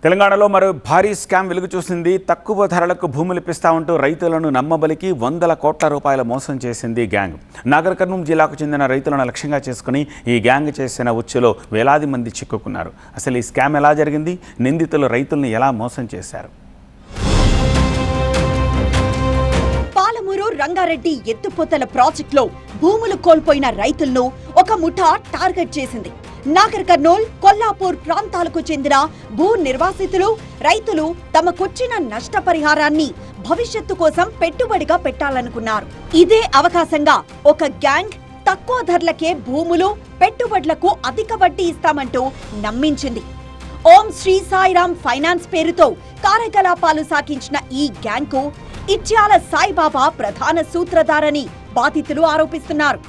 తెలంగాణలో మరో భారీ స్కామ్ వెలుగు చూసింది. తక్కువ ధరలకు భూములు ఇప్పిస్తా ఉంటూ రైతులను నమ్మబలికి వందల కోట్ల రూపాయల మోసం చేసింది గ్యాంగ్. నాగర్ కర్నూలు జిల్లాకు చెందిన రైతులను లక్ష్యంగా చేసుకుని ఈ గ్యాంగ్ చేసిన ఉచ్చులో వేలాది మంది చిక్కుకున్నారు. అసలు ఈ స్కామ్ ఎలా జరిగింది? నిందితులు రైతులను ఎలా మోసం చేశారు? పాలమూరు రంగారెడ్డి ఎత్తుపోతల ప్రాజెక్టులో భూములు కోల్పోయిన రైతులను ఒక ముఠా టార్గెట్ చేసింది. నాగర్ కర్నూల్, కొల్లాపూర్ ప్రాంతాలకు చెందిన భూ నిర్వాసితులు, రైతులు తమకొచ్చిన నష్టపరిహారాన్ని భవిష్యత్తు కోసం పెట్టుబడిగా పెట్టాలనుకున్నారు. ఇదే అవకాశంగా ఒక గ్యాంగ్ తక్కువ ధరలకే భూములు, పెట్టుబడులకు అధిక వడ్డీ ఇస్తామంటూ నమ్మించింది. ఓం శ్రీ సాయిరామ్ ఫైనాన్స్ పేరుతో కార్యకలాపాలు సాగించిన ఈ గ్యాంగ్కు ఇట్యాల సాయిబాబా ప్రధాన సూత్రధారని బాధితులు ఆరోపిస్తున్నారు.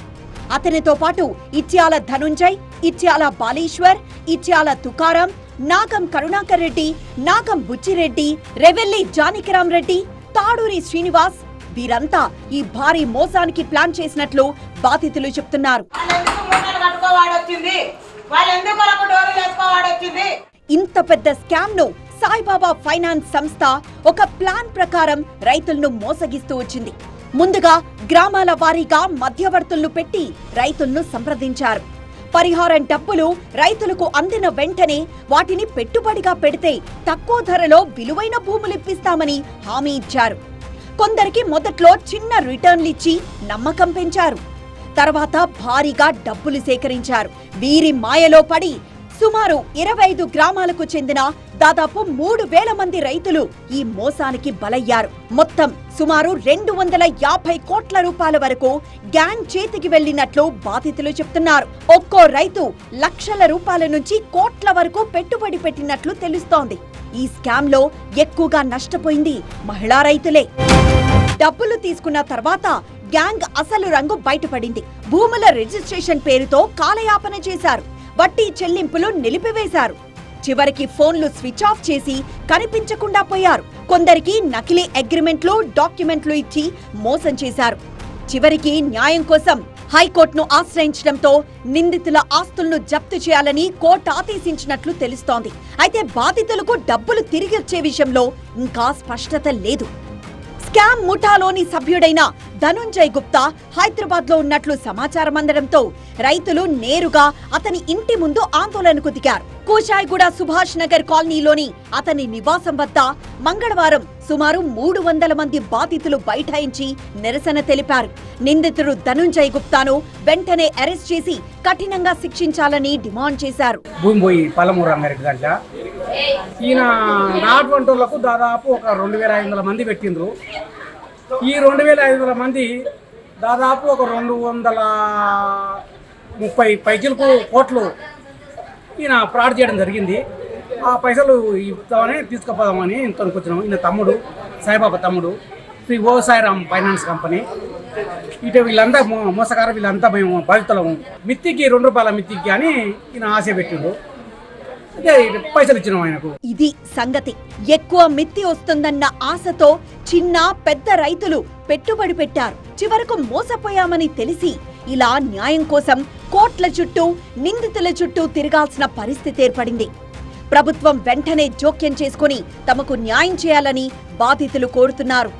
అతనితో పాటు ఇట్యాల ధనుంజయ్, ఇట్యాల బాలీశ్వర్, ఇట్యాల తుకారం, నాగం కరుణాకర్ రెడ్డి, నాగం బుచ్చిరెడ్డి, రెవెల్లి జానకిరామ్ రెడ్డి, తాడూరి శ్రీనివాస్ వీరంతా ఈ భారీ మోసానికి ప్లాన్ చేసినట్లు బాధితులు చెప్తున్నారు. ఇంత పెద్ద స్కామ్ ను సాయిబాబా ఫైనాన్స్ సంస్థ ఒక ప్లాన్ ప్రకారం రైతులను మోసగిస్తూ వచ్చింది. ముందుగా గ్రామాల వారీగా మధ్యవర్తులను పెట్టి రైతులను సంప్రదించారు. పరిహారం డబ్బులు రైతులకు అందిన వెంటనే వాటిని పెట్టుబడిగా పెడితే తక్కువ ధరలో విలువైన భూములు ఇప్పిస్తామని హామీ ఇచ్చారు. కొందరికి మొదట్లో చిన్న రిటర్న్లిచ్చి నమ్మకం పెంచారు. తర్వాత భారీగా డబ్బులు సేకరించారు. వీరి మాయలో పడి సుమారు 25 గ్రామాలకు చెందిన దాదాపు 3,000 మంది రైతులు ఈ మోసానికి బలయ్యారు. మొత్తం సుమారు 250 కోట్ల రూపాయల వరకు గ్యాంగ్ చేతికి వెళ్లినట్లు బాధితులు చెప్తున్నారు. ఒక్కో రైతు లక్షల రూపాయల నుంచి కోట్ల వరకు పెట్టుబడి పెట్టినట్లు తెలుస్తోంది. ఈ స్కామ్ లో ఎక్కువగా నష్టపోయింది మహిళా రైతులే. డబ్బులు తీసుకున్న తర్వాత గ్యాంగ్ అసలు రంగు బయటపడింది. భూముల రిజిస్ట్రేషన్ పేరుతో కాలయాపన చేశారు. వడ్డీ చెల్లింపులు నిలిపివేశారు. చివరికి ఫోన్లు స్విచ్ ఆఫ్ చేసి కనిపించకుండా పోయారు. కొందరికి నకిలీ అగ్రిమెంట్లు, డాక్యుమెంట్లు ఇచ్చి మోసం చేశారు. చివరికి న్యాయం కోసం హైకోర్టును ఆశ్రయించడంతో నిందితుల ఆస్తులను జప్తు చేయాలని కోర్టు ఆదేశించినట్లు తెలుస్తోంది. అయితే బాధితులకు డబ్బులు తిరిగిచ్చే విషయంలో ఇంకా స్పష్టత లేదు. స్కామ్ ముఠాలోని సభ్యుడైన ధనుంజయ్ గుప్తా హైదరాబాద్ లో ఉన్నట్లు సమాచారం అందడంతో రైతులు నేరుగా అతని ఇంటి ముందు ఆందోళనకు దిగారు. కూషాయిగూడ సుభాష్ నగర్ కాలనీలోని అతని నివాసం వద్ద మంగళవారం సుమారు 300 మంది బాధితులు బైఠాయించి నిరసన తెలిపారు. నిందితుడు ధనుంజయ్ గుప్తాను వెంటనే అరెస్ట్ చేసి కఠినంగా శిక్షించాలని డిమాండ్ చేశారు. ఈయన నాటు వంటలకు దాదాపు ఒక 2,500 మంది పెట్టిండ్రు. ఈ 2,500 మంది దాదాపు ఒక 230 పైసలకు కోట్లు ఈయన ఫ్రాడ్ చేయడం జరిగింది. ఆ పైసలు ఇద్దామని తీసుకుపోదామని ఇంతకొచ్చినాము. ఈయన తమ్ముడు సాయిబాబా తమ్ముడు శ్రీ ఓ సాయిరామ్ ఫైనాన్స్ కంపెనీ. ఇటు వీళ్ళంతా మోసగారు, వీళ్ళంతా మేము బాధితులము. మిత్తికి 2 రూపాయల మిత్తికి అని ఈయన ఆశ పెట్టిండు. పైసలు ఇచ్చినాం ఆయనకు. ఇది సంగతి. ఎక్కువ మిత్తి వస్తుందన్న ఆశతో చిన్న పెద్ద రైతులు పెట్టుబడి పెట్టారు. చివరకు మోసపోయామని తెలిసి ఇలా న్యాయం కోసం కోర్టుల చుట్టూ, నిందితుల చుట్టూ తిరగాల్సిన పరిస్థితి ఏర్పడింది. ప్రభుత్వం వెంటనే జోక్యం చేసుకుని తమకు న్యాయం చేయాలని బాధితులు కోరుతున్నారు.